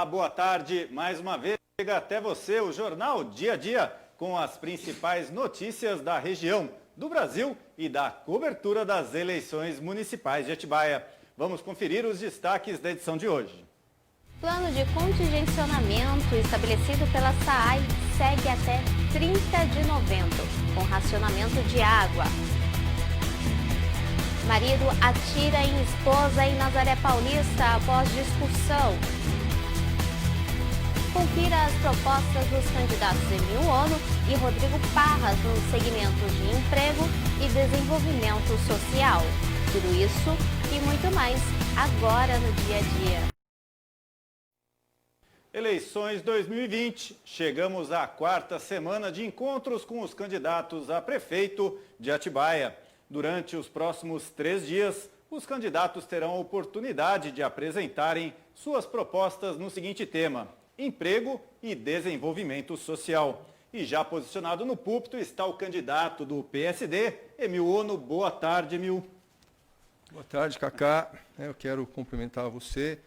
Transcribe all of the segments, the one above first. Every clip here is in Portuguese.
Olá, boa tarde. Mais uma vez chega até você o Jornal Dia a Dia com as principais notícias da região, do Brasil e da cobertura das eleições municipais de Atibaia. Vamos conferir os destaques da edição de hoje. Plano de contingencionamento estabelecido pela SAAI segue até 30 de novembro, com racionamento de água. Marido atira em esposa em Nazaré Paulista após discussão. Confira as propostas dos candidatos Emil Ono e Rodrigo Parras nos segmentos de emprego e desenvolvimento social. Tudo isso e muito mais agora no Dia a Dia. Eleições 2020. Chegamos à quarta semana de encontros com os candidatos a prefeito de Atibaia. Durante os próximos 3 dias, os candidatos terão a oportunidade de apresentarem suas propostas no seguinte tema: emprego e desenvolvimento social. E já posicionado no púlpito está o candidato do PSD, Emil Ono. Boa tarde, Emil. Boa tarde, Cacá. Eu quero cumprimentar você,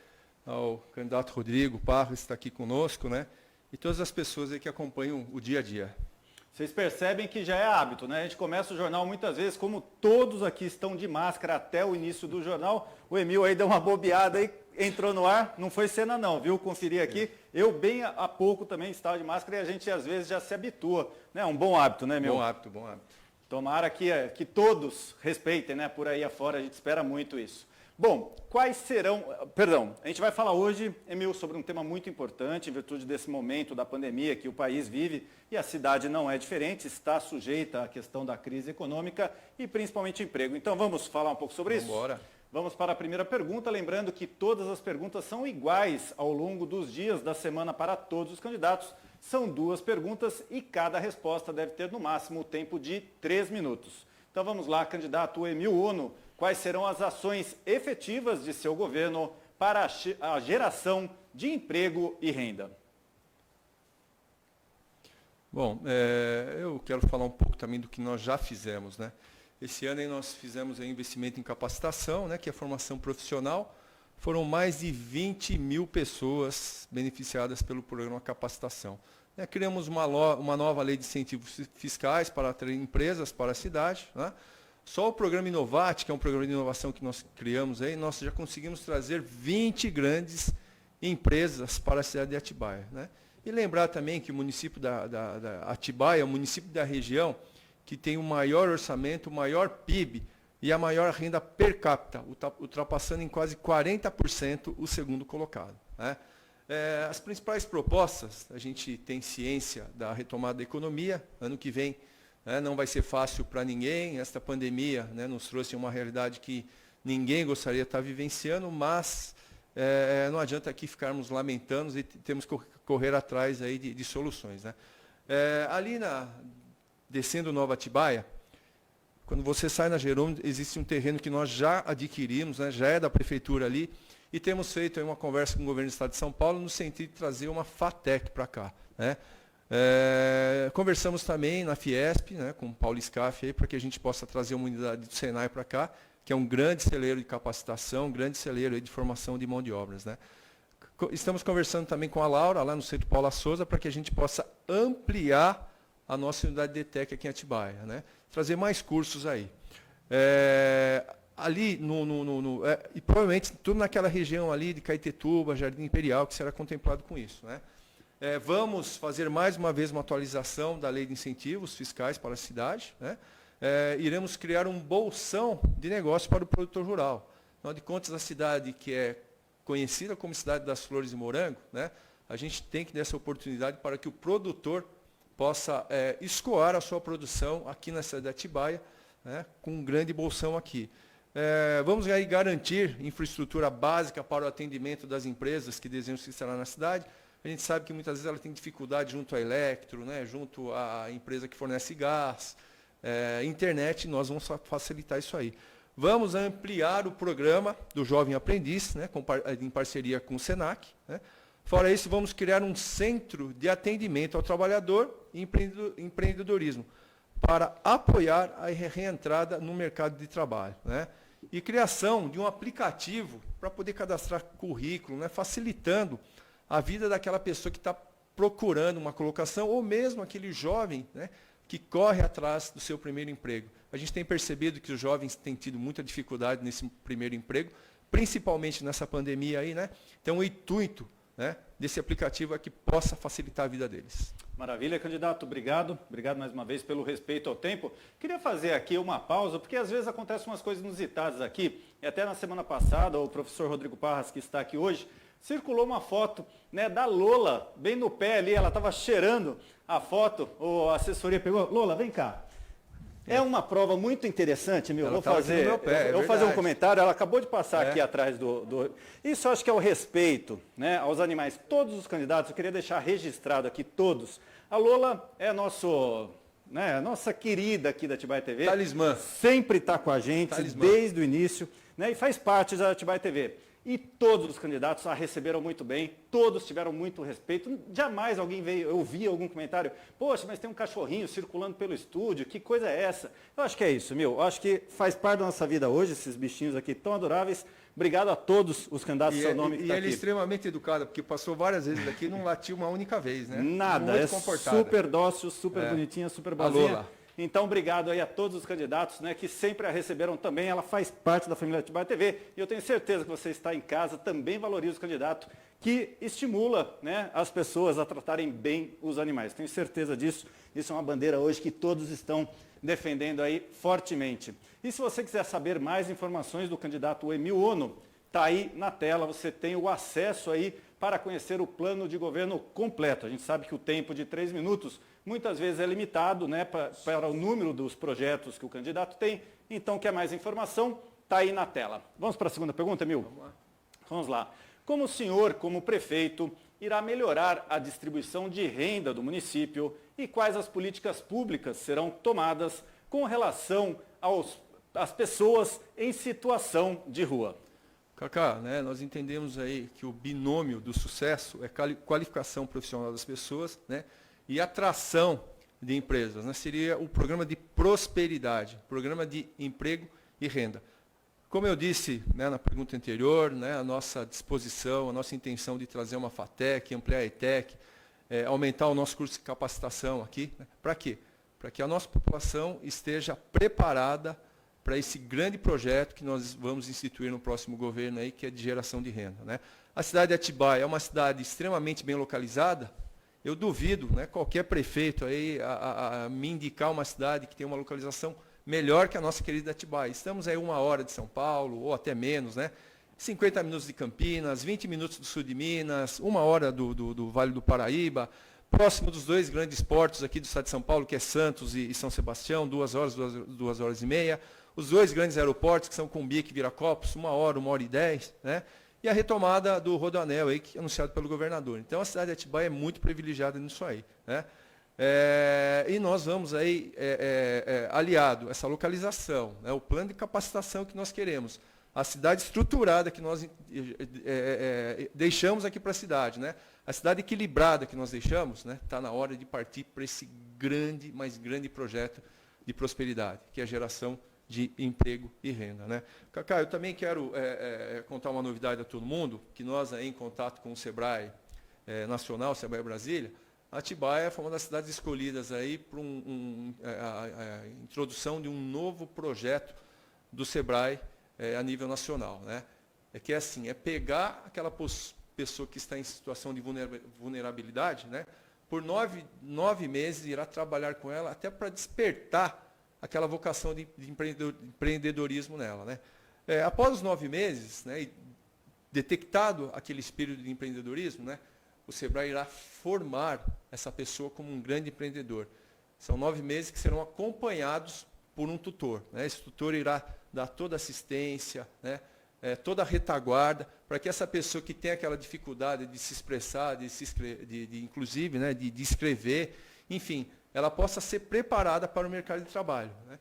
ao candidato Rodrigo Parras, que está aqui conosco, né? E todas as pessoas aí que acompanham o dia a dia. Vocês percebem que já é hábito, né? A gente começa o jornal muitas vezes, como todos aqui estão de máscara até o início do jornal. O Emil aí deu uma bobeada aí, entrou no ar, não foi cena não, viu? Conferi aqui. Eu bem há pouco também estava de máscara e a gente às vezes já se habitua, né? Um bom hábito, né, Emil? Bom hábito, bom hábito. Tomara que todos respeitem, né? Por aí afora, a gente espera muito isso. Bom, quais serão... Perdão, a gente vai falar hoje, Emil, sobre um tema muito importante, em virtude desse momento da pandemia que o país vive, e a cidade não é diferente, está sujeita à questão da crise econômica e principalmente emprego. Então vamos falar um pouco sobre isso? Vambora. Vamos para a primeira pergunta, lembrando que todas as perguntas são iguais ao longo dos dias da semana para todos os candidatos. São 2 perguntas e cada resposta deve ter no máximo o tempo de 3 minutos. Então vamos lá, candidato Emil Ono. Quais serão as ações efetivas de seu governo para a geração de emprego e renda? Bom, eu quero falar um pouco também do que nós já fizemos, né? Esse ano aí nós fizemos aí investimento em capacitação, né, que é formação profissional. Foram mais de 20 mil pessoas beneficiadas pelo programa Capacitação. Criamos uma nova lei de incentivos fiscais para atrair empresas para a cidade, né? Só o programa Inovate, que é um programa de inovação que nós criamos aí, nós já conseguimos trazer 20 grandes empresas para a cidade de Atibaia, né? E lembrar também que o município da Atibaia é o município da região que tem o maior orçamento, o maior PIB e a maior renda per capita, ultrapassando em quase 40% o segundo colocado, né? As principais propostas, a gente tem ciência da retomada da economia, ano que vem, não vai ser fácil para ninguém. Esta pandemia, né, nos trouxe uma realidade que ninguém gostaria de estar vivenciando, mas não adianta aqui ficarmos lamentando e temos que correr atrás aí de soluções, né? Ali descendo Nova Atibaia, quando você sai na Jerônimo, existe um terreno que nós já adquirimos, né, já é da prefeitura ali, e temos feito aí uma conversa com o governo do Estado de São Paulo no sentido de trazer uma FATEC para cá, né? Conversamos também na Fiesp, né, com o Paulo Scaff, para que a gente possa trazer uma unidade do Senai para cá, que é um grande celeiro de capacitação, um grande celeiro aí de formação de mão de obras, né? Estamos conversando também com a Laura, lá no Centro Paula Souza, para que a gente possa ampliar a nossa unidade de ETEC aqui em Atibaia, né? Trazer mais cursos aí. Ali, e provavelmente tudo naquela região ali de Caetetuba, Jardim Imperial, que será contemplado com isso, né? Vamos fazer mais uma vez uma atualização da lei de incentivos fiscais para a cidade, né? Iremos criar um bolsão de negócio para o produtor rural. Afinal de contas, a cidade que é conhecida como Cidade das Flores e Morango, né? A gente tem que dar essa oportunidade para que o produtor possa escoar a sua produção aqui na cidade de Atibaia, né, com um grande bolsão aqui. Vamos aí garantir infraestrutura básica para o atendimento das empresas que desejam se instalar na cidade. A gente sabe que muitas vezes ela tem dificuldade junto à Electro, né, junto à empresa que fornece gás, internet, nós vamos facilitar isso aí. Vamos ampliar o programa do Jovem Aprendiz, né, em parceria com o Senac, né. Fora isso, vamos criar um centro de atendimento ao trabalhador e empreendedorismo para apoiar a reentrada no mercado de trabalho, né? E criação de um aplicativo para poder cadastrar currículo, né? Facilitando a vida daquela pessoa que está procurando uma colocação, ou mesmo aquele jovem, né, que corre atrás do seu primeiro emprego. A gente tem percebido que os jovens têm tido muita dificuldade nesse primeiro emprego, principalmente nessa pandemia aí, né? Então o intuito, né, desse aplicativo é que possa facilitar a vida deles. Maravilha, candidato. Obrigado. Obrigado mais uma vez pelo respeito ao tempo. Queria fazer aqui uma pausa, porque às vezes acontecem umas coisas inusitadas aqui. E até na semana passada, o professor Rodrigo Parras, que está aqui hoje, circulou uma foto, né, da Lola, bem no pé ali. Ela estava cheirando a foto. A assessoria pegou. Lola, vem cá. É uma prova muito interessante, meu. Ela Vou fazer, meu pé, vou fazer um comentário. Ela acabou de passar É. aqui atrás do... Isso eu acho que é o respeito, né, aos animais. Todos os candidatos, eu queria deixar registrado aqui, todos. A Lola é nossa querida aqui da Atibaia TV. Talismã. Sempre está com a gente, Talismã. desde o início, né, e faz parte da Atibaia TV. E todos os candidatos a receberam muito bem, todos tiveram muito respeito. Jamais alguém veio, eu vi algum comentário, poxa, mas tem um cachorrinho circulando pelo estúdio, que coisa é essa? Eu acho que é isso, meu. Eu acho que faz parte da nossa vida hoje, esses bichinhos aqui tão adoráveis. Obrigado a todos os candidatos, seu nome que está ele é aqui. extremamente educado, porque passou várias vezes aqui e não latiu uma única vez, né? Nada, Muito é comportada. super dócil, super bonitinha, super boazinha. Lola. Então, obrigado aí a todos os candidatos, né, que sempre a receberam também. Ela faz parte da família Atibaia TV e eu tenho certeza que você está em casa, também valoriza o candidato que estimula, né, as pessoas a tratarem bem os animais. Tenho certeza disso. Isso é uma bandeira hoje que todos estão defendendo aí fortemente. E se você quiser saber mais informações do candidato Emil Ono, está aí na tela, você tem o acesso aí para conhecer o plano de governo completo. A gente sabe que o tempo de 3 minutos muitas vezes é limitado, né, para o número dos projetos que o candidato tem. Então, quer mais informação? Está aí na tela. Vamos para a segunda pergunta, Emil? Vamos lá. Vamos lá. Como o senhor, como prefeito, irá melhorar a distribuição de renda do município e quais as políticas públicas serão tomadas com relação às pessoas em situação de rua? Cacá, né, nós entendemos aí que o binômio do sucesso é qualificação profissional das pessoas, né, e atração de empresas, né, seria o programa de prosperidade, programa de emprego e renda. Como eu disse, né, na pergunta anterior, né, a nossa disposição, a nossa intenção de trazer uma FATEC, ampliar a ETEC, aumentar o nosso curso de capacitação aqui, né, para quê? Para que a nossa população esteja preparada para esse grande projeto que nós vamos instituir no próximo governo aí, que é de geração de renda, né? A cidade de Atibaia é uma cidade extremamente bem localizada. Eu duvido, né, qualquer prefeito aí a me indicar uma cidade que tem uma localização melhor que a nossa querida Atibaia. Estamos aí 1 hora de São Paulo, ou até menos, né? 50 minutos de Campinas, 20 minutos do sul de Minas, 1 hora do Vale do Paraíba, próximo dos 2 grandes portos aqui do estado de São Paulo, que é Santos e São Sebastião, 2 horas, 2 horas e meia. Os 2 grandes aeroportos, que são Cumbica e Viracopos, 1 hora, 1 hora e 10, né? E a retomada do Rodoanel, aí, que é anunciado pelo governador. Então, a cidade de Atibaia é muito privilegiada nisso aí, né? E nós vamos aí, aliado essa localização, né, o plano de capacitação que nós queremos, a cidade estruturada que nós deixamos aqui para a cidade, né? A cidade equilibrada que nós deixamos, né? Está na hora de partir para esse grande, mais grande projeto de prosperidade, que é a geração de emprego e renda, né? Cacá, eu também quero contar uma novidade a todo mundo, que nós aí em contato com o Sebrae Nacional, Sebrae Brasília, Atibaia foi uma das cidades escolhidas aí para a introdução de um novo projeto do Sebrae a nível nacional, né? É que é assim, é pegar aquela pessoa que está em situação de vulnerabilidade, né? Por 9 meses irá trabalhar com ela até para despertar aquela vocação de empreendedorismo nela, né? Após os 9 meses, né, detectado aquele espírito de empreendedorismo, né, o Sebrae irá formar essa pessoa como um grande empreendedor. São 9 meses que serão acompanhados por um tutor, né? Esse tutor irá dar toda a assistência, né, toda a retaguarda, para que essa pessoa que tem aquela dificuldade de se expressar, inclusive, né, de escrever, enfim, ela possa ser preparada para o mercado de trabalho, né?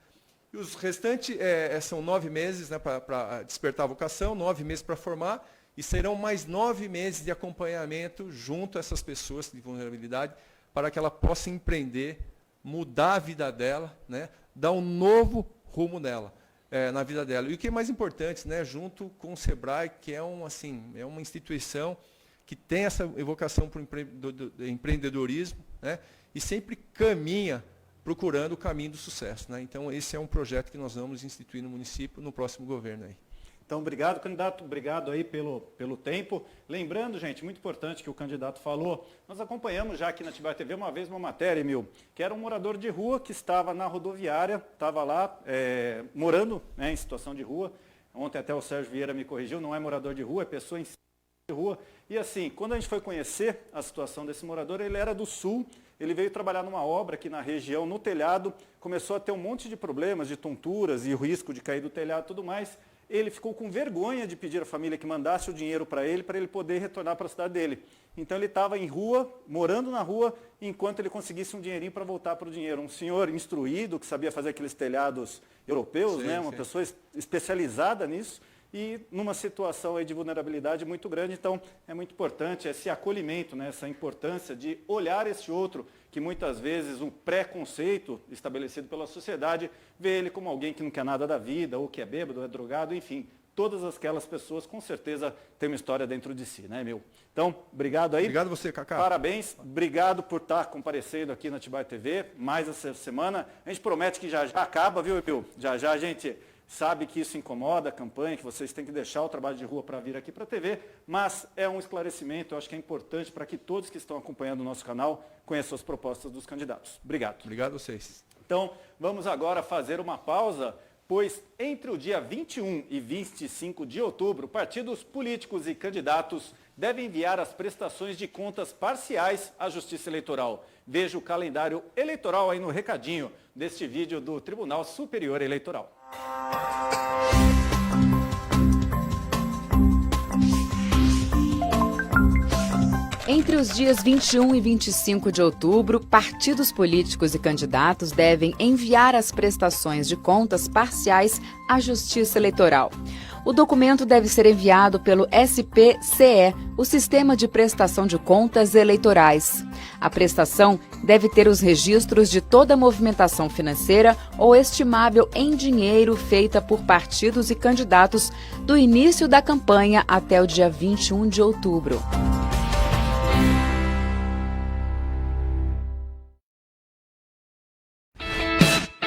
E os restantes são 9 meses, né, para despertar a vocação, 9 meses para formar, e serão mais 9 meses de acompanhamento junto a essas pessoas de vulnerabilidade, para que ela possa empreender, mudar a vida dela, né, dar um novo rumo nela, na vida dela. E o que é mais importante, né, junto com o Sebrae, que é uma instituição que tem essa evocação para o empreendedorismo, né? E sempre caminha procurando o caminho do sucesso, né? Então, esse é um projeto que nós vamos instituir no município no próximo governo aí. Então, obrigado, candidato. Obrigado aí pelo tempo. Lembrando, gente, muito importante que o candidato falou, nós acompanhamos já aqui na Atibaia TV uma vez uma matéria, Emil, que era um morador de rua que estava na rodoviária, estava lá morando, né, em situação de rua. Ontem até o Sérgio Vieira me corrigiu, não é morador de rua, é pessoa em situação de rua. E assim, quando a gente foi conhecer a situação desse morador, ele era do Sul, ele veio trabalhar numa obra aqui na região, no telhado, começou a ter um monte de problemas, de tonturas e o risco de cair do telhado e tudo mais. Ele ficou com vergonha de pedir à família que mandasse o dinheiro para ele poder retornar para a cidade dele. Então ele estava em rua, morando na rua, enquanto ele conseguisse um dinheirinho para voltar para o dinheiro. Um senhor instruído, que sabia fazer aqueles telhados europeus, Sim, né? Uma sim. pessoa especializada nisso, e numa situação aí de vulnerabilidade muito grande. Então é muito importante esse acolhimento, né? Essa importância de olhar esse outro, que muitas vezes um preconceito estabelecido pela sociedade vê ele como alguém que não quer nada da vida, ou que é bêbado, ou é drogado, enfim. Todas aquelas pessoas com certeza têm uma história dentro de si, né, meu? Então, obrigado aí. Obrigado você, Cacá. Parabéns, obrigado por estar comparecendo aqui na Atibaia TV, mais essa semana. A gente promete que já acaba, viu, Emil? Já a gente sabe que isso incomoda a campanha, que vocês têm que deixar o trabalho de rua para vir aqui para a TV, mas é um esclarecimento, eu acho que é importante para que todos que estão acompanhando o nosso canal conheçam as propostas dos candidatos. Obrigado. Obrigado a vocês. Então, vamos agora fazer uma pausa, pois entre o dia 21 e 25 de outubro, partidos políticos e candidatos devem enviar as prestações de contas parciais à Justiça Eleitoral. Veja o calendário eleitoral aí no recadinho deste vídeo do Tribunal Superior Eleitoral. Entre os dias 21 e 25 de outubro, partidos políticos e candidatos devem enviar as prestações de contas parciais à Justiça Eleitoral. O documento deve ser enviado pelo SPCE, o Sistema de Prestação de Contas Eleitorais. A prestação deve ter os registros de toda a movimentação financeira ou estimável em dinheiro feita por partidos e candidatos do início da campanha até o dia 21 de outubro.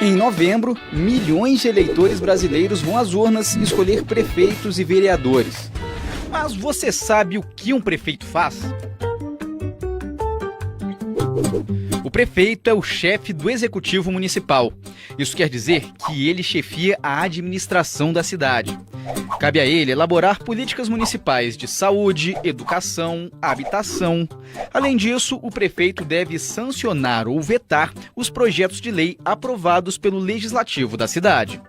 Em novembro, milhões de eleitores brasileiros vão às urnas escolher prefeitos e vereadores. Mas você sabe o que um prefeito faz? O prefeito é o chefe do executivo municipal. Isso quer dizer que ele chefia a administração da cidade. Cabe a ele elaborar políticas municipais de saúde, educação, habitação. Além disso, o prefeito deve sancionar ou vetar os projetos de lei aprovados pelo legislativo da cidade.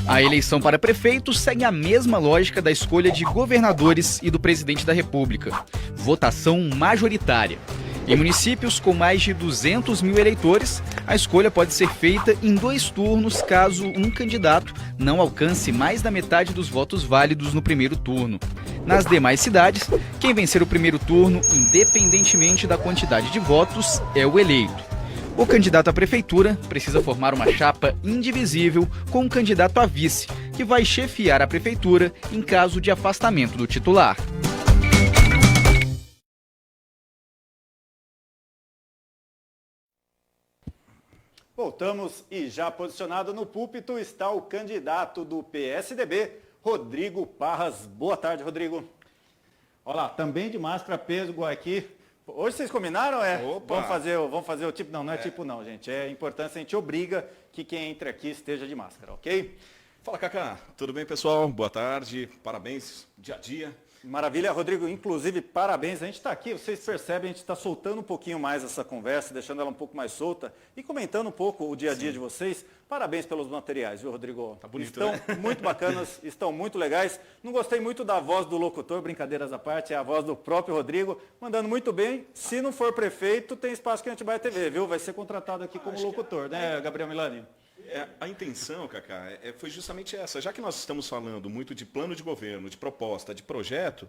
A eleição para prefeito segue a mesma lógica da escolha de governadores e do presidente da República: votação majoritária. Em municípios com mais de 200 mil eleitores, a escolha pode ser feita em 2 turnos caso um candidato não alcance mais da metade dos votos válidos no primeiro turno. Nas demais cidades, quem vencer o primeiro turno, independentemente da quantidade de votos, é o eleito. O candidato à prefeitura precisa formar uma chapa indivisível com um candidato a vice, que vai chefiar a prefeitura em caso de afastamento do titular. Voltamos e já posicionado no púlpito está o candidato do PSDB, Rodrigo Parras. Boa tarde, Rodrigo. Olha lá, também de máscara, pêssego aqui. Hoje vocês combinaram, é? Opa! Vamos fazer o tipo, não é tipo não, gente. É importante, a gente obriga que quem entre aqui esteja de máscara, ok? Fala, Cacá. Tudo bem, pessoal? Boa tarde. Parabéns. Dia a dia. Maravilha, Rodrigo. Inclusive, parabéns. A gente está aqui, vocês percebem, a gente está soltando um pouquinho mais essa conversa, deixando ela um pouco mais solta e comentando um pouco o dia a dia de vocês. Parabéns pelos materiais, viu, Rodrigo? Tá bonito, estão né? muito bacanas, estão muito legais. Não gostei muito da voz do locutor, brincadeiras à parte, é a voz do próprio Rodrigo, mandando muito bem. Se não for prefeito, tem espaço aqui na Atibaia TV, viu? Vai ser contratado aqui como locutor, né, Gabriel Milani? A intenção, Cacá, foi justamente essa. Já que nós estamos falando muito de plano de governo, de proposta, de projeto,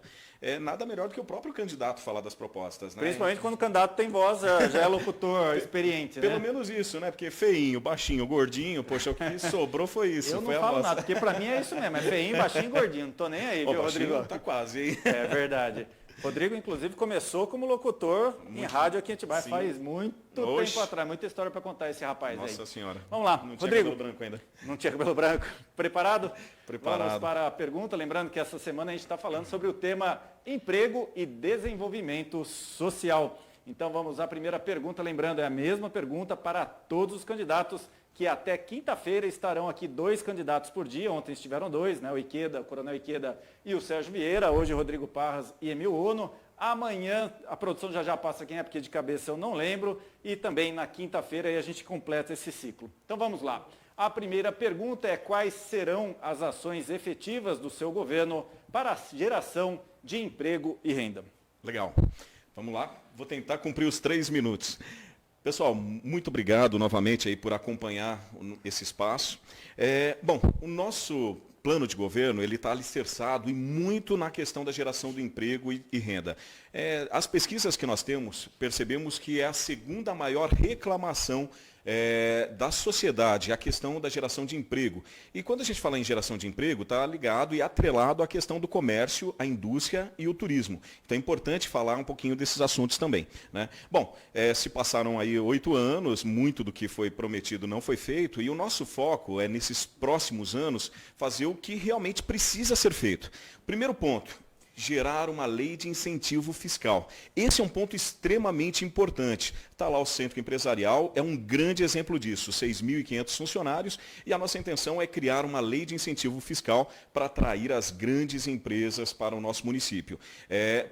nada melhor do que o próprio candidato falar das propostas, né? Principalmente quando o candidato tem voz, já é locutor experiente, Pelo né? menos isso, né? Porque feinho, baixinho, gordinho, poxa, o que sobrou foi isso. Eu não foi a falo voz. nada, porque pra mim é isso mesmo, é feinho, baixinho e gordinho. Não tô nem aí, Ó, viu, baixinho Rodrigo? tá quase, hein? É verdade. Rodrigo, inclusive, começou como locutor em rádio aqui em Atibaia. Sim. Faz muito tempo atrás. Muita história para contar esse rapaz aí. Nossa senhora. Vamos lá, Não tinha Rodrigo. cabelo branco ainda. Não tinha cabelo branco. Preparado? Preparado. Vamos para a pergunta. Lembrando que essa semana a gente está falando sobre o tema emprego e desenvolvimento social. Então vamos à primeira pergunta. Lembrando, é a mesma pergunta para todos os candidatos, que até quinta-feira estarão aqui 2 candidatos por dia. Ontem estiveram 2, né? O Coronel Iqueda e o Sérgio Vieira. Hoje, Rodrigo Parras e Emil Ono. Amanhã, a produção já passa quem é, porque de cabeça eu não lembro. E também na quinta-feira aí a gente completa esse ciclo. Então vamos lá. A primeira pergunta é: quais serão as ações efetivas do seu governo para a geração de emprego e renda? Legal. Vamos lá. Vou tentar cumprir os 3 minutos. Pessoal, muito obrigado novamente aí por acompanhar esse espaço. Bom, o nosso plano de governo ele está alicerçado e muito na questão da geração do emprego e renda. As pesquisas que nós temos, percebemos que é a segunda maior reclamação da sociedade, a questão da geração de emprego. E quando a gente fala em geração de emprego, está ligado e atrelado à questão do comércio, a indústria e o turismo. Então é importante falar um pouquinho desses assuntos também, né? Bom, se passaram aí 8 anos, muito do que foi prometido não foi feito, e o nosso foco é, nesses próximos anos, fazer o que realmente precisa ser feito. Primeiro ponto: gerar uma lei de incentivo fiscal. Esse é um ponto extremamente importante. Está lá o Centro Empresarial, é um grande exemplo disso, 6.500 funcionários, e a nossa intenção é criar uma lei de incentivo fiscal para atrair as grandes empresas para o nosso município.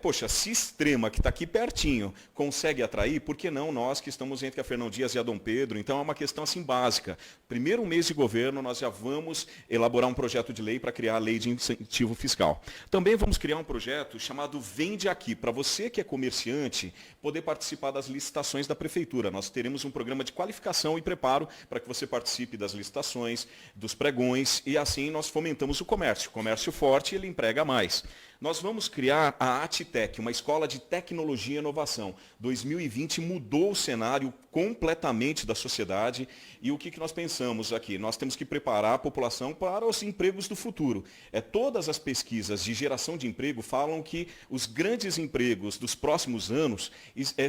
Poxa, se Extrema, que está aqui pertinho, consegue atrair, por que não nós que estamos entre a Fernão Dias e a Dom Pedro? Então é uma questão assim básica. Primeiro mês de governo, nós já vamos elaborar um projeto de lei para criar a lei de incentivo fiscal. Também vamos criar um projeto chamado Vende Aqui, para você que é comerciante poder participar das licitações da prefeitura. Nós teremos um programa de qualificação e preparo para que você participe das licitações, dos pregões, e assim nós fomentamos o comércio. Comércio forte, ele emprega mais. Nós vamos criar a Atitec, uma escola de tecnologia e inovação. 2020 mudou o cenário completamente da sociedade, e o que nós pensamos aqui? Nós temos que preparar a população para os empregos do futuro. Todas as pesquisas de geração de emprego falam que os grandes empregos dos próximos anos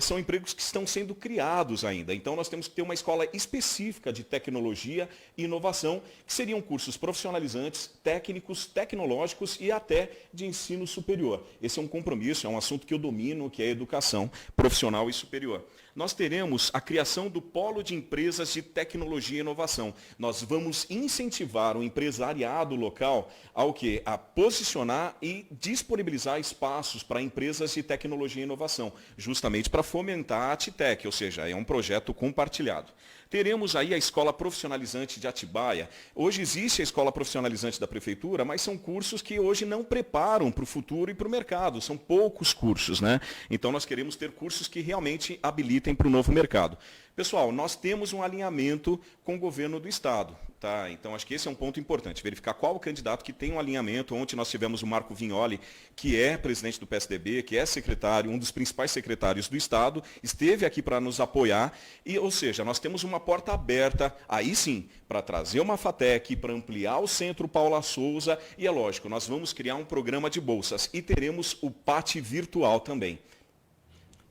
são empregos que estão sendo criados ainda. Então nós temos que ter uma escola específica de tecnologia e inovação, que seriam cursos profissionalizantes, técnicos, tecnológicos e até de ensino superior. Esse é um compromisso, é um assunto que eu domino, que é a educação profissional e superior. Nós teremos a criação do Polo de Empresas de Tecnologia e Inovação. Nós vamos incentivar o empresariado local ao quê? A posicionar e disponibilizar espaços para empresas de tecnologia e inovação, justamente para fomentar a Atitec, ou seja, é um projeto compartilhado. Teremos aí a Escola Profissionalizante de Atibaia. Hoje existe a Escola Profissionalizante da Prefeitura, mas são cursos que hoje não preparam para o futuro e para o mercado. São poucos cursos, né? Então nós queremos ter cursos que realmente habilitem para o novo mercado. Pessoal, nós temos um alinhamento com o governo do Estado. Tá? Então, acho que esse é um ponto importante, verificar qual o candidato que tem um alinhamento. Ontem nós tivemos o Marco Vignoli, que é presidente do PSDB, que é secretário, um dos principais secretários do Estado, esteve aqui para nos apoiar, ou seja, nós temos uma porta aberta, aí sim, para trazer uma FATEC, para ampliar o Centro Paula Souza, e é lógico, nós vamos criar um programa de bolsas, e teremos o PAT virtual também.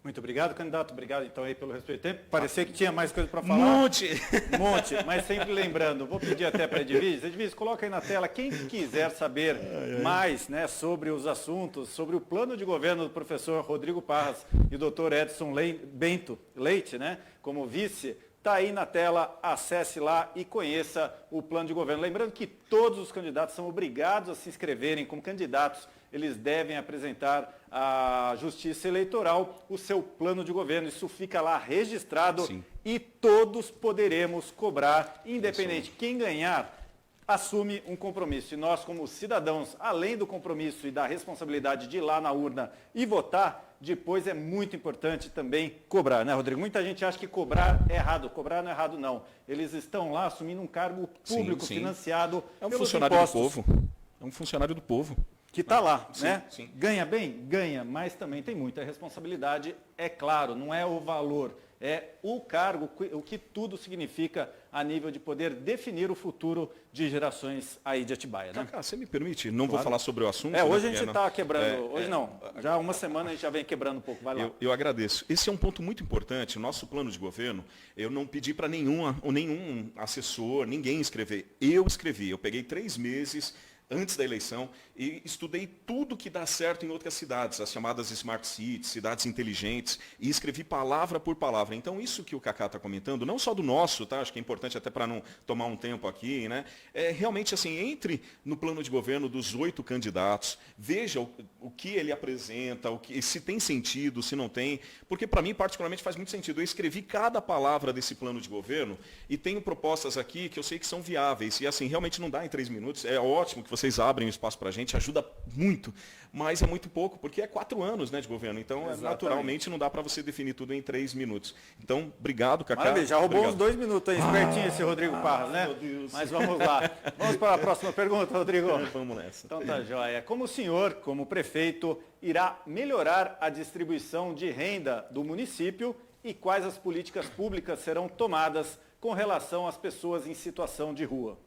Muito obrigado, candidato. Obrigado, então, aí pelo respeito do tempo. Parecia que tinha mais coisa para falar. Monte, mas sempre lembrando, vou pedir até para a Edviges. Edviges, coloca aí na tela, quem quiser saber mais, né, sobre os assuntos, sobre o plano de governo do professor Rodrigo Parras e do Dr. Edson Bento Leite, né, como vice, está aí na tela, acesse lá e conheça o plano de governo. Lembrando que todos os candidatos são obrigados a se inscreverem como candidatos, eles devem apresentar à Justiça Eleitoral o seu plano de governo. Isso fica lá registrado. Sim. E todos poderemos cobrar, independente. Quem ganhar, assume um compromisso. E nós, como cidadãos, além do compromisso e da responsabilidade de ir lá na urna e votar, depois é muito importante também cobrar, né, Rodrigo? Muita gente acha que cobrar é errado. Cobrar não é errado, não. Eles estão lá assumindo um cargo público, sim, financiado pelos funcionário impostos. Do povo. É um funcionário do povo. Que está lá, sim, né? Sim. Ganha bem? Ganha, mas também tem muita responsabilidade, é claro, não é o valor é o cargo, o que tudo significa a nível de poder definir o futuro de gerações aí de Atibaia, né? Cacá, você me permite? Não vou falar sobre o assunto. Hoje né, a gente está quebrando, hoje não, já há uma semana a gente já vem quebrando um pouco, vai lá. Eu agradeço. Esse é um ponto muito importante. O nosso plano de governo, eu não pedi para nenhum assessor, ninguém escrever. Eu escrevi. Eu peguei 3 meses antes da eleição e estudei tudo que dá certo em outras cidades, as chamadas Smart Cities, cidades inteligentes, e escrevi palavra por palavra. Então, isso que o Cacá está comentando, não só do nosso, tá? Acho que é importante até para não tomar um tempo aqui, né? É realmente assim, entre no plano de governo dos 8 candidatos, veja o que ele apresenta, se tem sentido, se não tem, porque para mim, particularmente, faz muito sentido. Eu escrevi cada palavra desse plano de governo e tenho propostas aqui que eu sei que são viáveis, e assim, realmente não dá em 3 minutos, é ótimo que vocês abrem o espaço para a gente, ajuda muito, mas é muito pouco, porque é 4 anos, né, de governo, então naturalmente não dá para você definir tudo em 3 minutos. Então, obrigado, Cacá. Maravilha, já roubou obrigado. uns 2 minutos aí, espertinho esse Rodrigo Parras, né? Meu Deus. Mas vamos lá. Vamos para a próxima pergunta, Rodrigo. Vamos nessa. Então tá joia. Como o senhor, como prefeito, irá melhorar a distribuição de renda do município e quais as políticas públicas serão tomadas com relação às pessoas em situação de rua?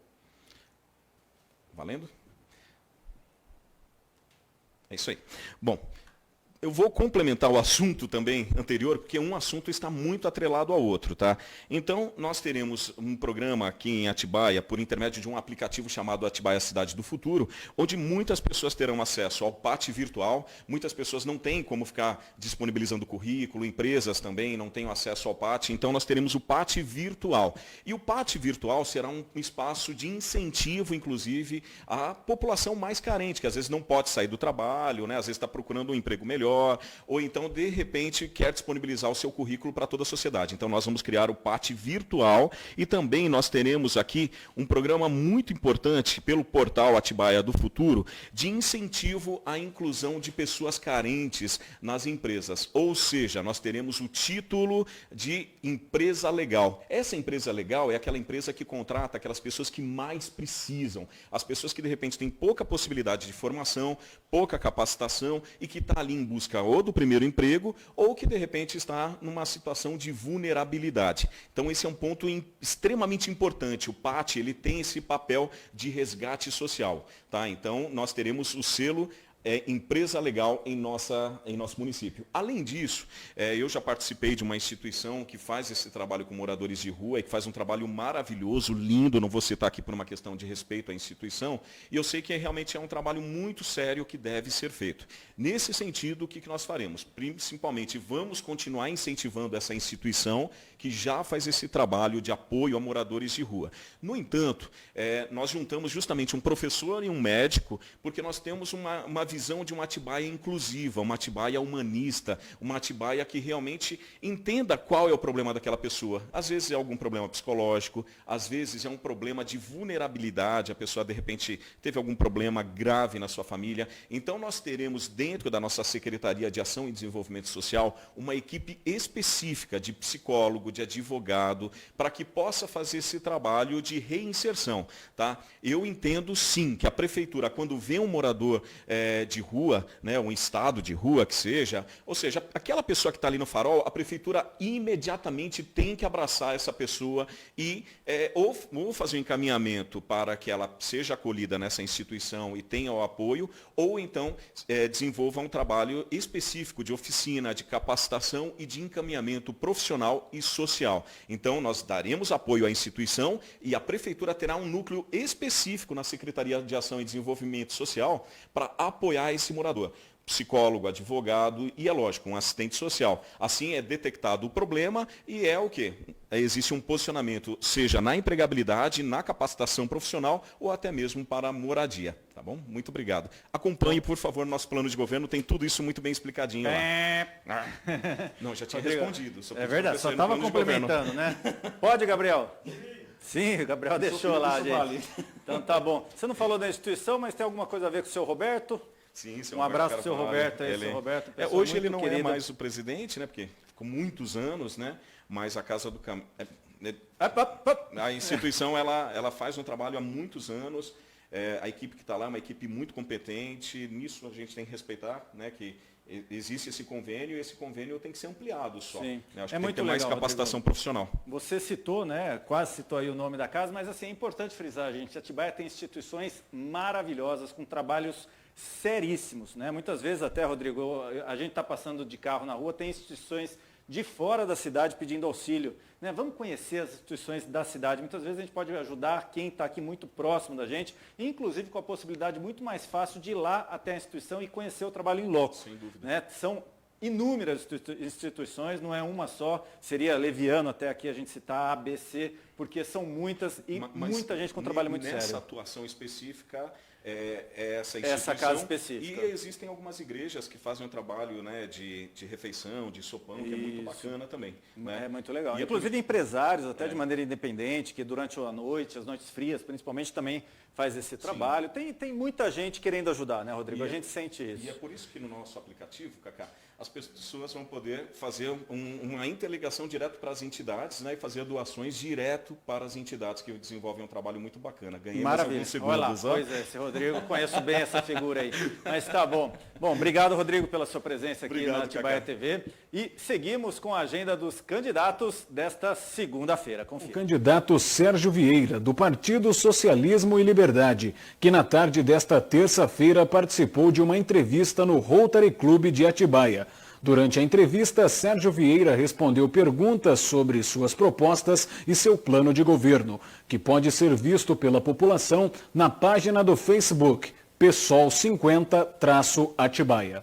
Valendo? É isso aí. Bom, eu vou complementar o assunto também anterior, porque um assunto está muito atrelado ao outro, tá? Então, nós teremos um programa aqui em Atibaia, por intermédio de um aplicativo chamado Atibaia Cidade do Futuro, onde muitas pessoas terão acesso ao PAT virtual, muitas pessoas não têm como ficar disponibilizando currículo, empresas também não têm acesso ao PAT, então nós teremos o PAT virtual. E o PAT virtual será um espaço de incentivo, inclusive, à população mais carente, que às vezes não pode sair do trabalho, né? Às vezes está procurando um emprego melhor, ou então, de repente, quer disponibilizar o seu currículo para toda a sociedade. Então, nós vamos criar o PAT virtual e também nós teremos aqui um programa muito importante pelo portal Atibaia do Futuro de incentivo à inclusão de pessoas carentes nas empresas. Ou seja, nós teremos o título de empresa legal. Essa empresa legal é aquela empresa que contrata aquelas pessoas que mais precisam, as pessoas que, de repente, têm pouca possibilidade de formação, pouca capacitação e que está ali em busca ou do primeiro emprego ou que de repente está numa situação de vulnerabilidade. Então esse é um ponto extremamente importante. O PAT ele tem esse papel de resgate social, tá? Então nós teremos o selo empresa legal em nosso município. Além disso, eu já participei de uma instituição que faz esse trabalho com moradores de rua e que faz um trabalho maravilhoso, lindo, não vou citar aqui por uma questão de respeito à instituição, e eu sei que realmente é um trabalho muito sério que deve ser feito. Nesse sentido, o que nós faremos? Principalmente, vamos continuar incentivando essa instituição que já faz esse trabalho de apoio a moradores de rua. No entanto, nós juntamos justamente um professor e um médico, porque nós temos uma visão de uma Atibaia inclusiva, uma Atibaia humanista, uma Atibaia que realmente entenda qual é o problema daquela pessoa. Às vezes é algum problema psicológico, às vezes é um problema de vulnerabilidade, a pessoa de repente teve algum problema grave na sua família. Então nós teremos dentro da nossa Secretaria de Ação e Desenvolvimento Social uma equipe específica de psicólogo, de advogado, para que possa fazer esse trabalho de reinserção, tá? Eu entendo sim que a prefeitura, quando vê um morador de rua, né, um estado de rua que seja, ou seja, aquela pessoa que está ali no farol, a prefeitura imediatamente tem que abraçar essa pessoa e ou fazer um encaminhamento para que ela seja acolhida nessa instituição e tenha o apoio, ou então desenvolva um trabalho específico de oficina, de capacitação e de encaminhamento profissional e social. Então, nós daremos apoio à instituição e a prefeitura terá um núcleo específico na Secretaria de Ação e Desenvolvimento Social para apoiar esse morador. Psicólogo, advogado e, é lógico, um assistente social. Assim é detectado o problema e é o quê? Existe um posicionamento, seja na empregabilidade, na capacitação profissional ou até mesmo para a moradia. Tá bom? Muito obrigado. Acompanhe, por favor, nosso plano de governo, tem tudo isso muito bem explicadinho lá. Não, já tinha respondido. É verdade, só estava complementando, né? Pode, Gabriel? Sim, o Gabriel deixou lá, gente. Vale. Então tá bom. Você não falou da instituição, mas tem alguma coisa a ver com o seu Roberto? Sim, um abraço para o seu Roberto aí, seu Roberto. Hoje ele não é mais o presidente, né? Porque ficou muitos anos, né? Mas a Casa do Caminho. A instituição ela faz um trabalho há muitos anos. A equipe que está lá é uma equipe muito competente, nisso a gente tem que respeitar, né, que existe esse convênio e esse convênio tem que ser ampliado só. Sim. Né? Acho É que muito tem que ter mais legal, capacitação Rodrigo. profissional. Você citou, né, quase citou aí o nome da casa, mas assim, é importante frisar, gente, Atibaia tem instituições maravilhosas, com trabalhos seríssimos, né? Muitas vezes até, Rodrigo, a gente está passando de carro na rua, tem instituições de fora da cidade pedindo auxílio, né? Vamos conhecer as instituições da cidade. Muitas vezes a gente pode ajudar quem está aqui muito próximo da gente, inclusive com a possibilidade muito mais fácil de ir lá até a instituição e conhecer o trabalho em loco. Sem dúvida. Né? São inúmeras instituições, não é uma só, seria leviano até aqui a gente citar A, B, C, porque são muitas e muita gente com um trabalho muito nessa sério. atuação específica, essa instituição. Essa casa específica. E existem algumas igrejas que fazem um trabalho, né, de refeição, de sopão, que é muito bacana também. Né? É muito legal. E Inclusive empresários, até de maneira independente, que durante a noite, as noites frias, principalmente, também faz esse trabalho. Tem muita gente querendo ajudar, né, Rodrigo? A gente sente isso. E é por isso que no nosso aplicativo, Cacá, as pessoas vão poder fazer uma interligação direto para as entidades, né, e fazer doações direto para as entidades que desenvolvem um trabalho muito bacana. Ganhei mais Maravilha. alguns segundos. Olha lá, ó. pois é, esse Rodrigo, conheço bem essa figura aí. Mas tá bom. Bom, obrigado, Rodrigo, pela sua presença aqui Obrigado, na Atibaia Cacá. TV. E seguimos com a agenda dos candidatos desta segunda-feira. O Confira. candidato Sérgio Vieira, do Partido Socialismo e Liberdade, que na tarde desta terça-feira participou de uma entrevista no Rotary Club de Atibaia. Durante a entrevista, Sérgio Vieira respondeu perguntas sobre suas propostas e seu plano de governo, que pode ser visto pela população na página do Facebook PSOL 50-Atibaia.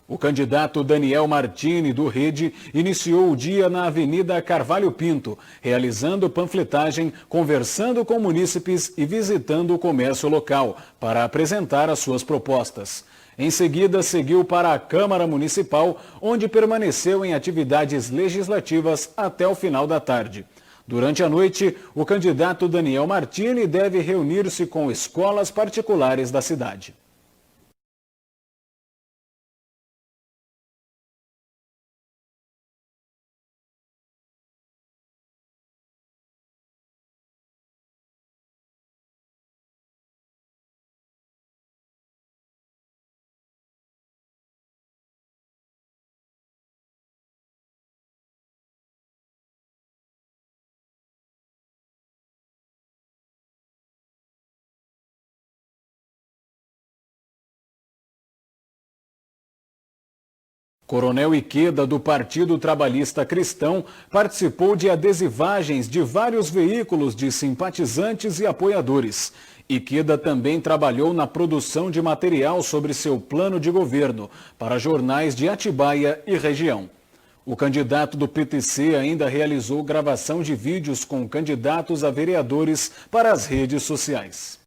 O candidato Daniel Martini, do Rede, iniciou o dia na Avenida Carvalho Pinto, realizando panfletagem, conversando com munícipes e visitando o comércio local para apresentar as suas propostas. Em seguida, seguiu para a Câmara Municipal, onde permaneceu em atividades legislativas até o final da tarde. Durante a noite, o candidato Daniel Martini deve reunir-se com escolas particulares da cidade. Coronel Iqueda, do Partido Trabalhista Cristão, participou de adesivagens de vários veículos de simpatizantes e apoiadores. Iqueda também trabalhou na produção de material sobre seu plano de governo para jornais de Atibaia e região. O candidato do PTC ainda realizou gravação de vídeos com candidatos a vereadores para as redes sociais.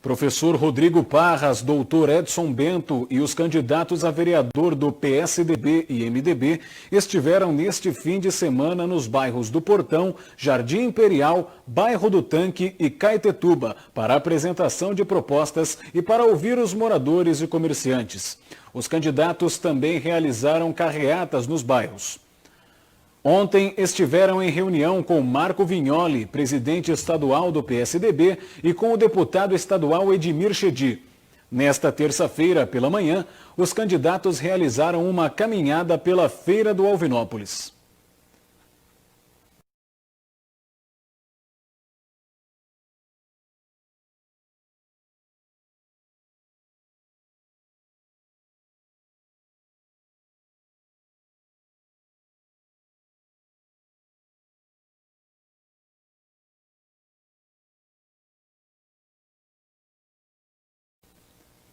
Professor Rodrigo Parras, doutor Edson Bento e os candidatos a vereador do PSDB e MDB estiveram neste fim de semana nos bairros do Portão, Jardim Imperial, Bairro do Tanque e Caetetuba para apresentação de propostas e para ouvir os moradores e comerciantes. Os candidatos também realizaram carreatas nos bairros. Ontem estiveram em reunião com Marco Vignoli, presidente estadual do PSDB, e com o deputado estadual Edmir Chedi. Nesta terça-feira, pela manhã, os candidatos realizaram uma caminhada pela Feira do Alvinópolis.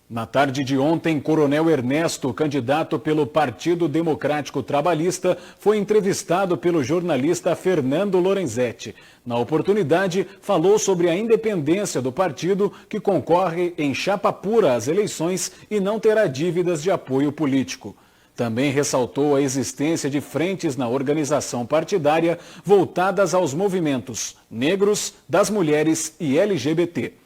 Na tarde de ontem, Coronel Ernesto, candidato pelo Partido Democrático Trabalhista, foi entrevistado pelo jornalista Fernando Lorenzetti. Na oportunidade, falou sobre a independência do partido, que concorre em chapa pura às eleições e não terá dívidas de apoio político. Também ressaltou a existência de frentes na organização partidária voltadas aos movimentos negros, das mulheres e LGBT.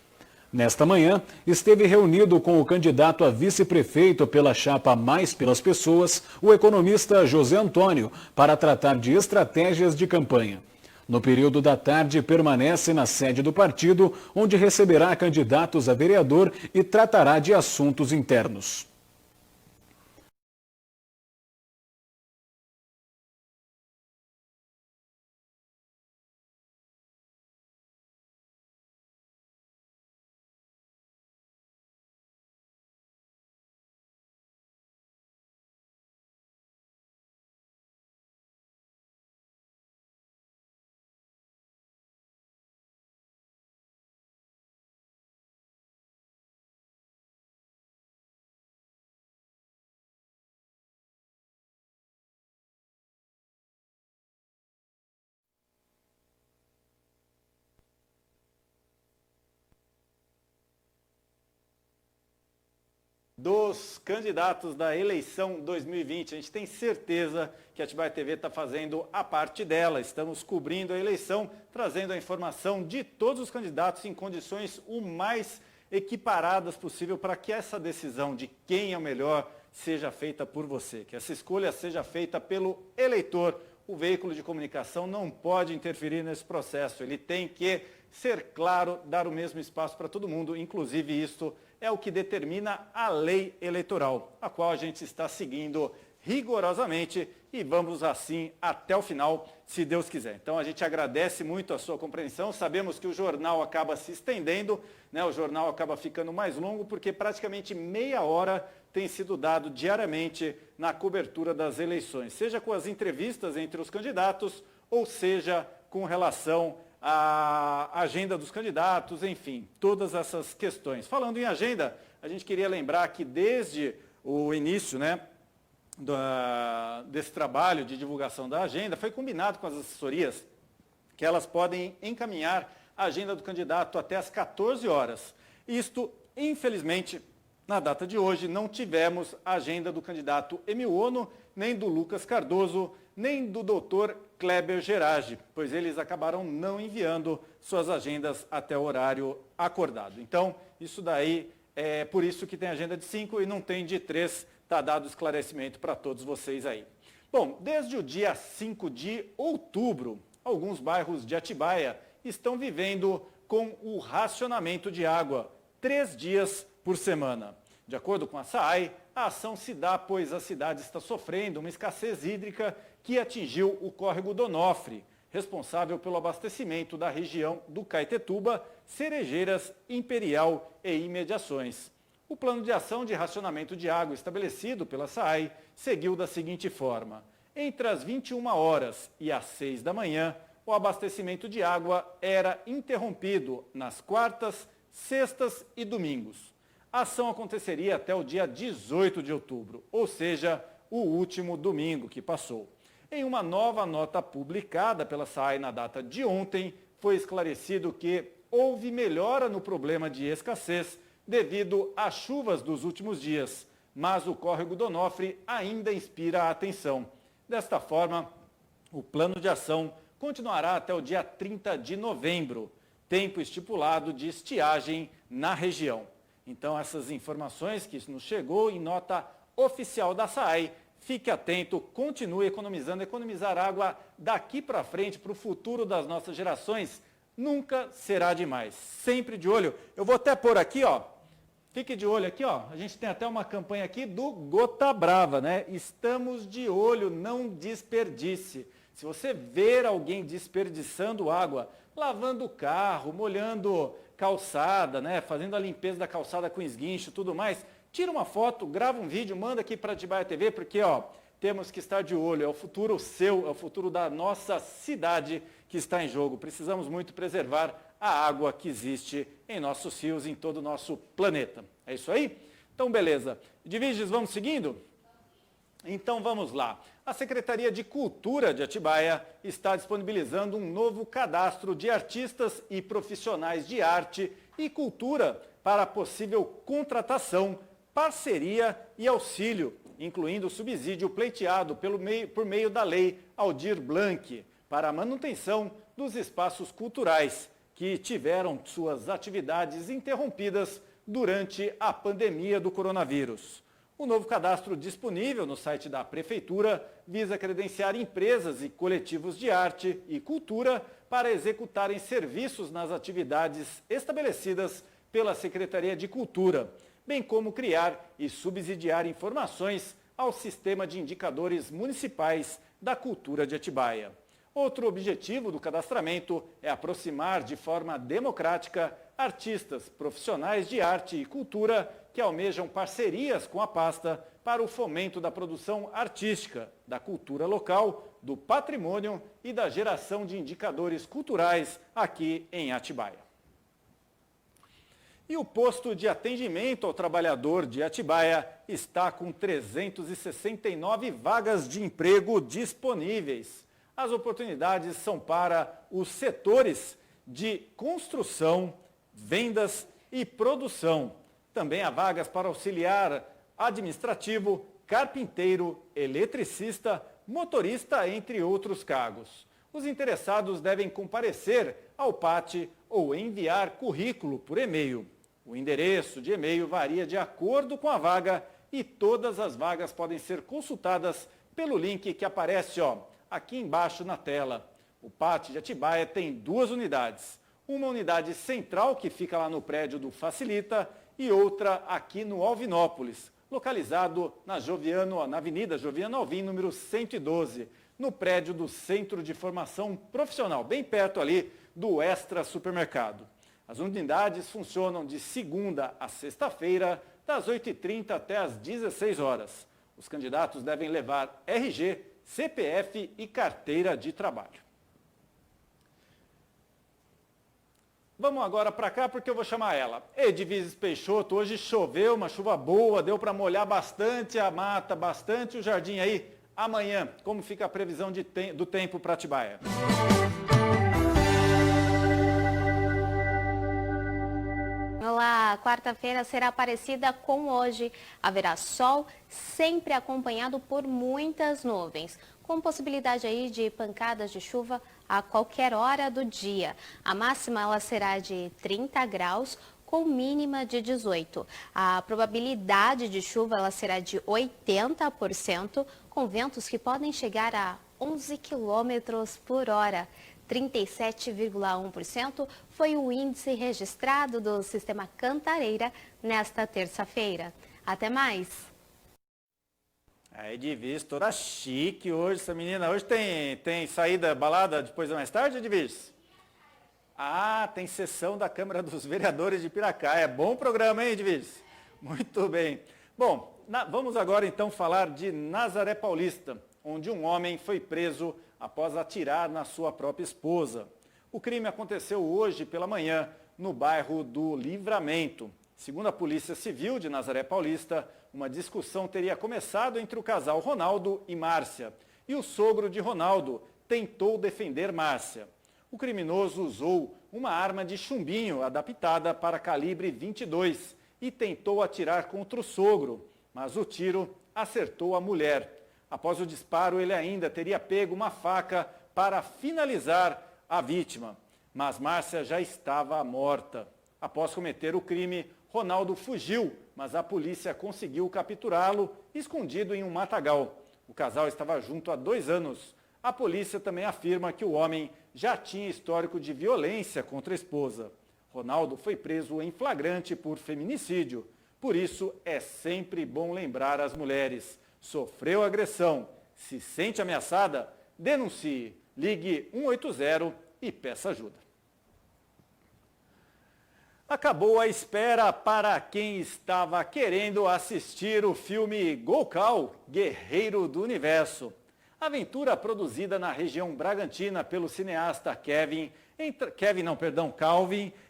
Nesta manhã, esteve reunido com o candidato a vice-prefeito pela chapa Mais pelas Pessoas, o economista José Antônio, para tratar de estratégias de campanha. No período da tarde, permanece na sede do partido, onde receberá candidatos a vereador e tratará de assuntos internos. Dos candidatos da eleição 2020. A gente tem certeza que a Atibaia TV está fazendo a parte dela. Estamos cobrindo a eleição, trazendo a informação de todos os candidatos em condições o mais equiparadas possível para que essa decisão de quem é o melhor seja feita por você, que essa escolha seja feita pelo eleitor. O veículo de comunicação não pode interferir nesse processo, ele tem que ser claro, dar o mesmo espaço para todo mundo, inclusive isso é o que determina a lei eleitoral, a qual a gente está seguindo rigorosamente e vamos assim até o final, se Deus quiser. Então a gente agradece muito a sua compreensão, sabemos que o jornal acaba se estendendo, né? O jornal acaba ficando mais longo porque praticamente meia hora tem sido dado diariamente na cobertura das eleições, seja com as entrevistas entre os candidatos ou seja com relação a agenda dos candidatos, enfim, todas essas questões. Falando em agenda, a gente queria lembrar que desde o início, né, desse trabalho de divulgação da agenda, foi combinado com as assessorias que elas podem encaminhar a agenda do candidato até às 14 horas. Isto, infelizmente, na data de hoje, não tivemos a agenda do candidato Emil Ono, nem do Lucas Cardoso, nem do doutor Kleber Gerage, pois eles acabaram não enviando suas agendas até o horário acordado. Então, isso daí é por isso que tem agenda de 5 e não tem de 3, está dado esclarecimento para todos vocês aí. Bom, desde o dia 5 de outubro, alguns bairros de Atibaia estão vivendo com o racionamento de água, 3 dias por semana. De acordo com a SAAI, a ação se dá pois a cidade está sofrendo uma escassez hídrica que atingiu o córrego do Onofre, responsável pelo abastecimento da região do Caetetuba, Cerejeiras, Imperial e imediações. O plano de ação de racionamento de água estabelecido pela SAAI seguiu da seguinte forma: entre as 21 horas e as 6 da manhã, o abastecimento de água era interrompido nas quartas, sextas e domingos. A ação aconteceria até o dia 18 de outubro, ou seja, o último domingo que passou. Em uma nova nota publicada pela SAAI na data de ontem, foi esclarecido que houve melhora no problema de escassez devido às chuvas dos últimos dias, mas o córrego do Onofre ainda inspira a atenção. Desta forma, o plano de ação continuará até o dia 30 de novembro, tempo estipulado de estiagem na região. Então, essas informações que nos chegou em nota oficial da SAAI, fique atento, continue economizando. Economizar água daqui para frente, para o futuro das nossas gerações, nunca será demais. Sempre de olho. Eu vou até pôr aqui, ó. Fique de olho aqui, ó. A gente tem até uma campanha aqui do Gota Brava, né? Estamos de olho, não desperdice. Se você ver alguém desperdiçando água, lavando o carro, molhando calçada, né? Fazendo a limpeza da calçada com esguincho e tudo mais, tira uma foto, grava um vídeo, manda aqui para Atibaia TV, porque, ó, temos que estar de olho. É o futuro seu, é o futuro da nossa cidade que está em jogo. Precisamos muito preservar a água que existe em nossos rios, em todo o nosso planeta. É isso aí? Então, beleza. Diviges, vamos seguindo? Então, vamos lá. A Secretaria de Cultura de Atibaia está disponibilizando um novo cadastro de artistas e profissionais de arte e cultura para possível contratação, parceria e auxílio, incluindo subsídio pleiteado por meio da Lei Aldir Blanc para a manutenção dos espaços culturais que tiveram suas atividades interrompidas durante a pandemia do coronavírus. O novo cadastro disponível no site da Prefeitura visa credenciar empresas e coletivos de arte e cultura para executarem serviços nas atividades estabelecidas pela Secretaria de Cultura, bem como criar e subsidiar informações ao Sistema de Indicadores Municipais da Cultura de Atibaia. Outro objetivo do cadastramento é aproximar de forma democrática artistas, profissionais de arte e cultura que almejam parcerias com a pasta para o fomento da produção artística, da cultura local, do patrimônio e da geração de indicadores culturais aqui em Atibaia. E o posto de atendimento ao trabalhador de Atibaia está com 369 vagas de emprego disponíveis. As oportunidades são para os setores de construção, vendas e produção. Também há vagas para auxiliar administrativo, carpinteiro, eletricista, motorista, entre outros cargos. Os interessados devem comparecer ao PAT ou enviar currículo por e-mail. O endereço de e-mail varia de acordo com a vaga e todas as vagas podem ser consultadas pelo link que aparece, ó, aqui embaixo na tela. O PAT de Atibaia tem 2 unidades. Uma unidade central, que fica lá no prédio do Facilita, e outra aqui no Alvinópolis, localizado na Avenida Joviano Alvim, número 112, no prédio do Centro de Formação Profissional, bem perto ali do Extra Supermercado. As unidades funcionam de segunda a sexta-feira, das 8h30 até as 16 horas. Os candidatos devem levar RG, CPF e carteira de trabalho. Vamos agora para cá porque eu vou chamar ela. Edviges Peixoto, hoje choveu, uma chuva boa, deu para molhar bastante a mata, bastante o jardim aí. Amanhã, como fica a previsão do tempo para Atibaia? Olá, quarta-feira será parecida com hoje. Haverá sol, sempre acompanhado por muitas nuvens, com possibilidade aí de pancadas de chuva a qualquer hora do dia. A máxima ela será de 30 graus, com mínima de 18. A probabilidade de chuva ela será de 80%, com ventos que podem chegar a 11 km por hora. 37,1% foi o índice registrado do Sistema Cantareira nesta terça-feira. Até mais! A Edviges, toda chique hoje, essa menina. Hoje tem saída, balada depois ou mais tarde, Edviges? Ah, tem sessão da Câmara dos Vereadores de Piracá. É bom programa, hein, Edviges? Muito bem. Bom, vamos agora então falar de Nazaré Paulista, onde um homem foi preso após atirar na sua própria esposa. O crime aconteceu hoje pela manhã no bairro do Livramento. Segundo a Polícia Civil de Nazaré Paulista, uma discussão teria começado entre o casal Ronaldo e Márcia, e o sogro de Ronaldo tentou defender Márcia. O criminoso usou uma arma de chumbinho adaptada para calibre 22 e tentou atirar contra o sogro, mas o tiro acertou a mulher. Após o disparo, ele ainda teria pego uma faca para finalizar a vítima, mas Márcia já estava morta. Após cometer o crime, Ronaldo fugiu, mas a polícia conseguiu capturá-lo escondido em um matagal. O casal estava junto há 2 anos. A polícia também afirma que o homem já tinha histórico de violência contra a esposa. Ronaldo foi preso em flagrante por feminicídio. Por isso, é sempre bom lembrar às mulheres: sofreu agressão, se sente ameaçada, denuncie, ligue 180 e peça ajuda. Acabou a espera para quem estava querendo assistir o filme Golcal, Guerreiro do Universo. Aventura produzida na região Bragantina pelo cineasta Calvin,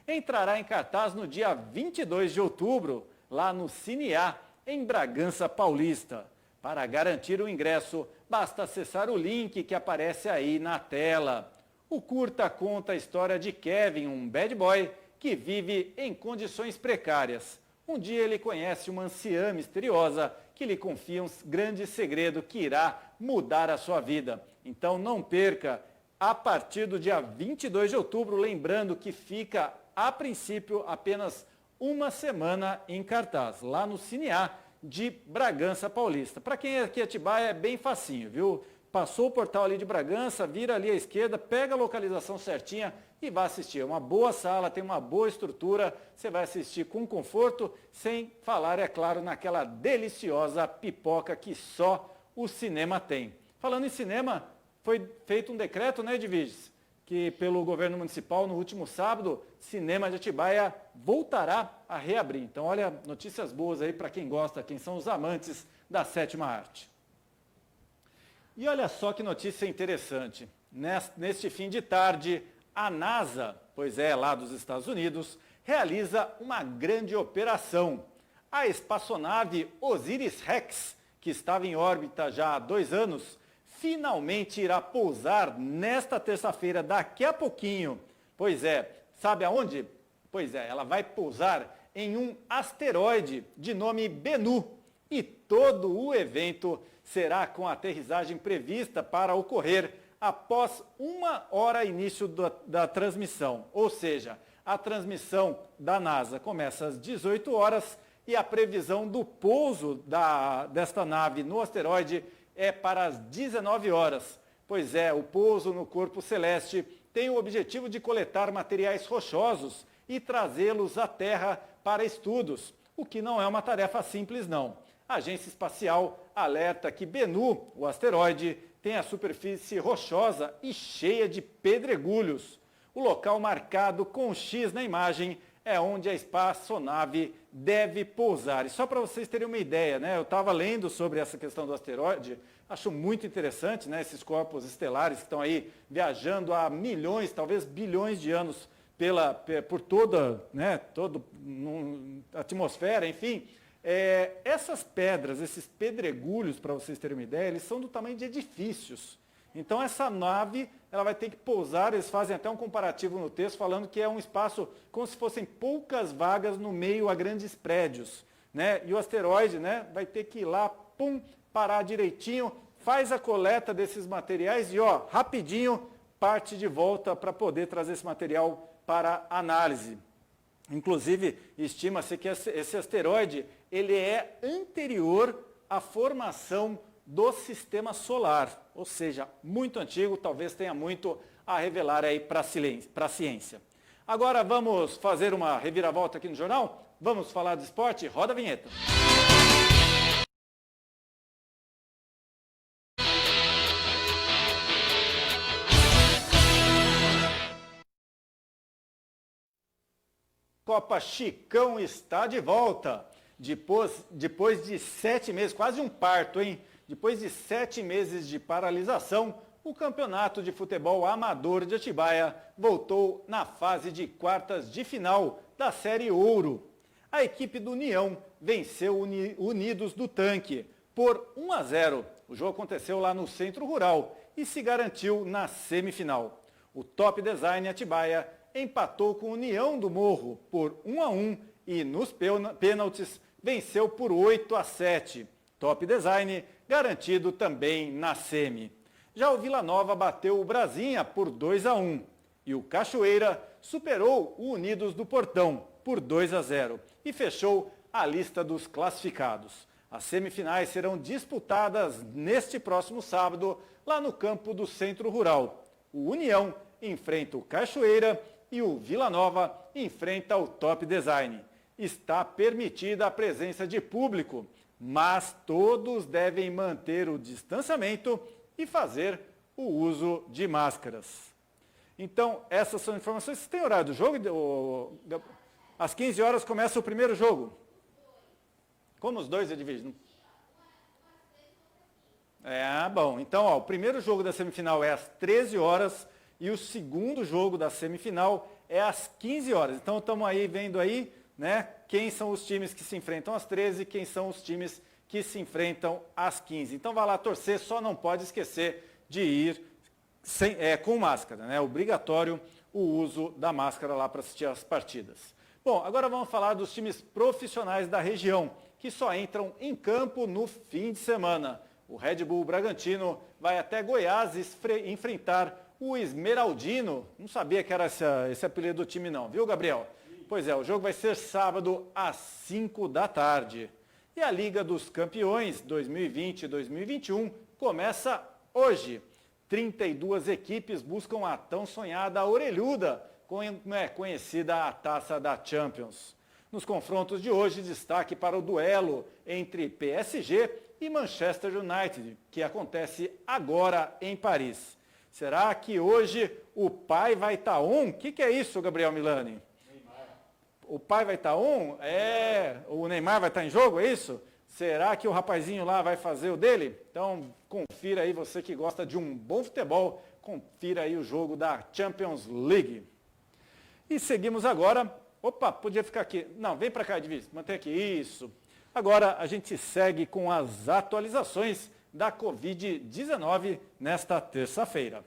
entrará em cartaz no dia 22 de outubro, lá no Cineá, em Bragança Paulista. Para garantir o ingresso, basta acessar o link que aparece aí na tela. O curta conta a história de Kevin, um bad boy que vive em condições precárias. Um dia ele conhece uma anciã misteriosa que lhe confia um grande segredo que irá mudar a sua vida. Então não perca, a partir do dia 22 de outubro, lembrando que fica, a princípio, apenas uma semana em cartaz, lá no Cineá de Bragança Paulista. Para quem é aqui em Atibaia é bem facinho, viu? Passou o portal ali de Bragança, vira ali à esquerda, pega a localização certinha e vai assistir. É uma boa sala, tem uma boa estrutura, você vai assistir com conforto, sem falar, é claro, naquela deliciosa pipoca que só o cinema tem. Falando em cinema, foi feito um decreto, né, Edviges, que pelo governo municipal no último sábado, Cinema de Atibaia voltará a reabrir. Então, olha, notícias boas aí para quem gosta, quem são os amantes da sétima arte. E olha só que notícia interessante. Neste fim de tarde, a NASA, pois é, lá dos Estados Unidos, realiza uma grande operação. A espaçonave Osiris-Rex, que estava em órbita já há 2 anos, finalmente irá pousar nesta terça-feira, daqui a pouquinho. Pois é, sabe aonde? Pois é, ela vai pousar em um asteroide de nome Bennu. E todo o evento será com a aterrissagem prevista para ocorrer após 1 hora início da transmissão. Ou seja, a transmissão da NASA começa às 18 horas e a previsão do pouso desta nave no asteroide é para as 19 horas. Pois é, o pouso no corpo celeste tem o objetivo de coletar materiais rochosos e trazê-los à Terra para estudos, o que não é uma tarefa simples não. A Agência Espacial alerta que Bennu, o asteroide, tem a superfície rochosa e cheia de pedregulhos. O local marcado com X na imagem é onde a espaçonave deve pousar. E só para vocês terem uma ideia, né? Eu estava lendo sobre essa questão do asteroide, acho muito interessante, né? Esses corpos estelares que estão aí viajando há milhões, talvez bilhões de anos por toda, né? Toda a atmosfera, enfim. Essas pedras, esses pedregulhos, para vocês terem uma ideia, eles são do tamanho de edifícios. Então essa nave, ela vai ter que pousar, eles fazem até um comparativo no texto, falando que é um espaço como se fossem poucas vagas no meio a grandes prédios, né? E o asteroide, né, vai ter que ir lá, parar direitinho, faz a coleta desses materiais e, rapidinho, parte de volta para poder trazer esse material para análise. Inclusive, estima-se que esse asteroide, ele é anterior à formação do sistema solar, ou seja, muito antigo, talvez tenha muito a revelar aí para a ciência. Agora vamos fazer uma reviravolta aqui no jornal? Vamos falar de esporte? Roda a vinheta. Copa Chicão está de volta. Depois de 7 meses, quase um parto, hein? Depois de 7 meses de paralisação, o Campeonato de Futebol Amador de Atibaia voltou na fase de quartas de final da Série Ouro. A equipe do União venceu o Unidos do Tanque por 1-0. O jogo aconteceu lá no Centro Rural e se garantiu na semifinal. O Top Design Atibaia empatou com o União do Morro por 1-1 e nos pênaltis venceu por 8-7. Top Design garantido também na semi. Já o Vila Nova bateu o Brasinha por 2-1 e o Cachoeira superou o Unidos do Portão por 2-0 e fechou a lista dos classificados. As semifinais serão disputadas neste próximo sábado lá no campo do Centro Rural. O União enfrenta o Cachoeira e o Vila Nova enfrenta o Top Design. está permitida a presença de público, mas todos devem manter o distanciamento e fazer o uso de máscaras. Então, essas são informações. Você tem horário do jogo? Às 15 horas começa o primeiro jogo. Como os dois é dividido? Bom. Então, o primeiro jogo da semifinal é às 13 horas e o segundo jogo da semifinal é às 15 horas. Então, estamos aí vendo aí, né, quem são os times que se enfrentam às 13 e quem são os times que se enfrentam às 15. Então, vai lá torcer, só não pode esquecer de ir com máscara, né? Obrigatório o uso da máscara lá para assistir às partidas. Bom, agora vamos falar dos times profissionais da região, que só entram em campo no fim de semana. O Red Bull Bragantino vai até Goiás enfrentar o Esmeraldino. Não sabia que era esse apelido do time não, viu, Gabriel? Pois é, o jogo vai ser sábado às 5 da tarde. E a Liga dos Campeões 2020-2021 começa hoje. 32 equipes buscam a tão sonhada orelhuda, conhecida a Taça da Champions. Nos confrontos de hoje, destaque para o duelo entre PSG e Manchester United, que acontece agora em Paris. Será que hoje o pai vai estar on? O que é isso, Gabriel Milani? Neymar. O pai vai estar on? O Neymar vai estar em jogo, é isso? Será que o rapazinho lá vai fazer o dele? Então, confira aí, você que gosta de um bom futebol, confira aí o jogo da Champions League. E seguimos agora. Opa, podia ficar aqui. Não, vem para cá, Edvis, mantém aqui. Isso. Agora a gente segue com as atualizações da Covid-19 nesta terça-feira.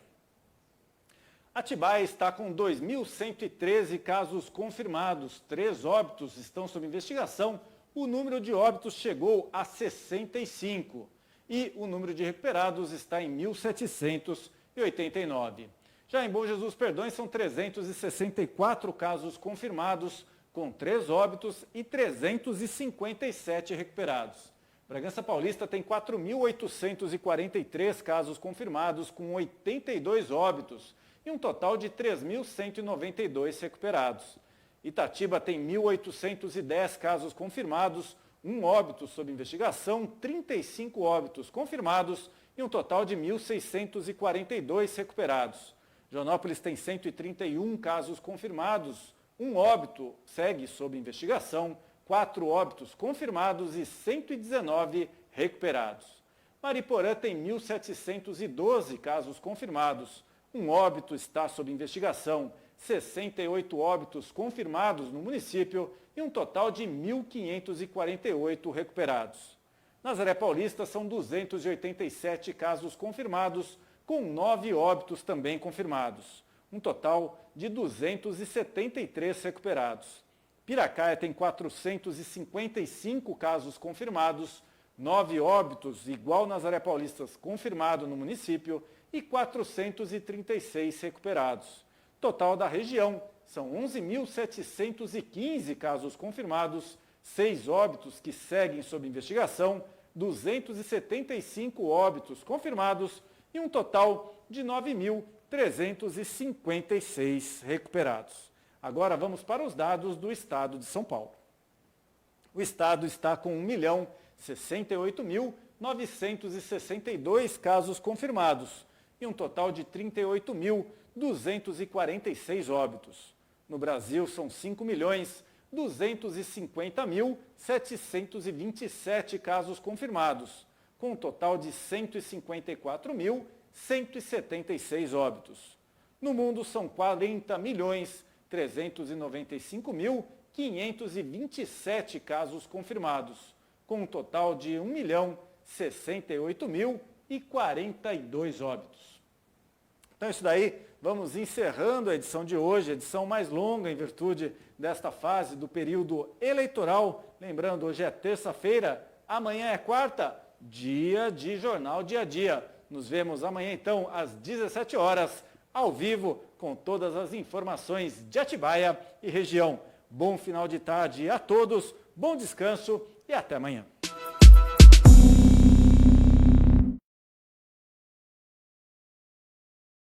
Atibaia está com 2.113 casos confirmados, 3 óbitos estão sob investigação. O número de óbitos chegou a 65 e o número de recuperados está em 1.789. Já em Bom Jesus Perdões são 364 casos confirmados, com 3 óbitos e 357 recuperados. Bragança Paulista tem 4.843 casos confirmados, com 82 óbitos e um total de 3.192 recuperados. Itatiba tem 1.810 casos confirmados, 1 óbito sob investigação, 35 óbitos confirmados e um total de 1.642 recuperados. Joanópolis tem 131 casos confirmados, 1 óbito segue sob investigação, 4 óbitos confirmados e 119 recuperados. Mariporã tem 1.712 casos confirmados, 1 óbito está sob investigação, 68 óbitos confirmados no município e um total de 1.548 recuperados. Nazaré Paulista são 287 casos confirmados, com 9 óbitos também confirmados, um total de 273 recuperados. Piracaia tem 455 casos confirmados, 9 óbitos, igual Nazaré Paulista, confirmado no município, e 436 recuperados. Total da região são 11.715 casos confirmados, 6 óbitos que seguem sob investigação, 275 óbitos confirmados e um total de 9.356 recuperados. Agora vamos para os dados do estado de São Paulo. O estado está com 1.068.962 casos confirmados e um total de 38.246 óbitos. No Brasil, são 5.250.727 casos confirmados, com um total de 154.176 óbitos. No mundo, são 40.395.527 casos confirmados, com um total de 1.068.042 óbitos. Então, isso daí, vamos encerrando a edição de hoje, a edição mais longa em virtude desta fase do período eleitoral. Lembrando, hoje é terça-feira, amanhã é quarta, dia de Jornal Dia a Dia. Nos vemos amanhã, então, às 17 horas, ao vivo, com todas as informações de Atibaia e região. Bom final de tarde a todos, bom descanso e até amanhã.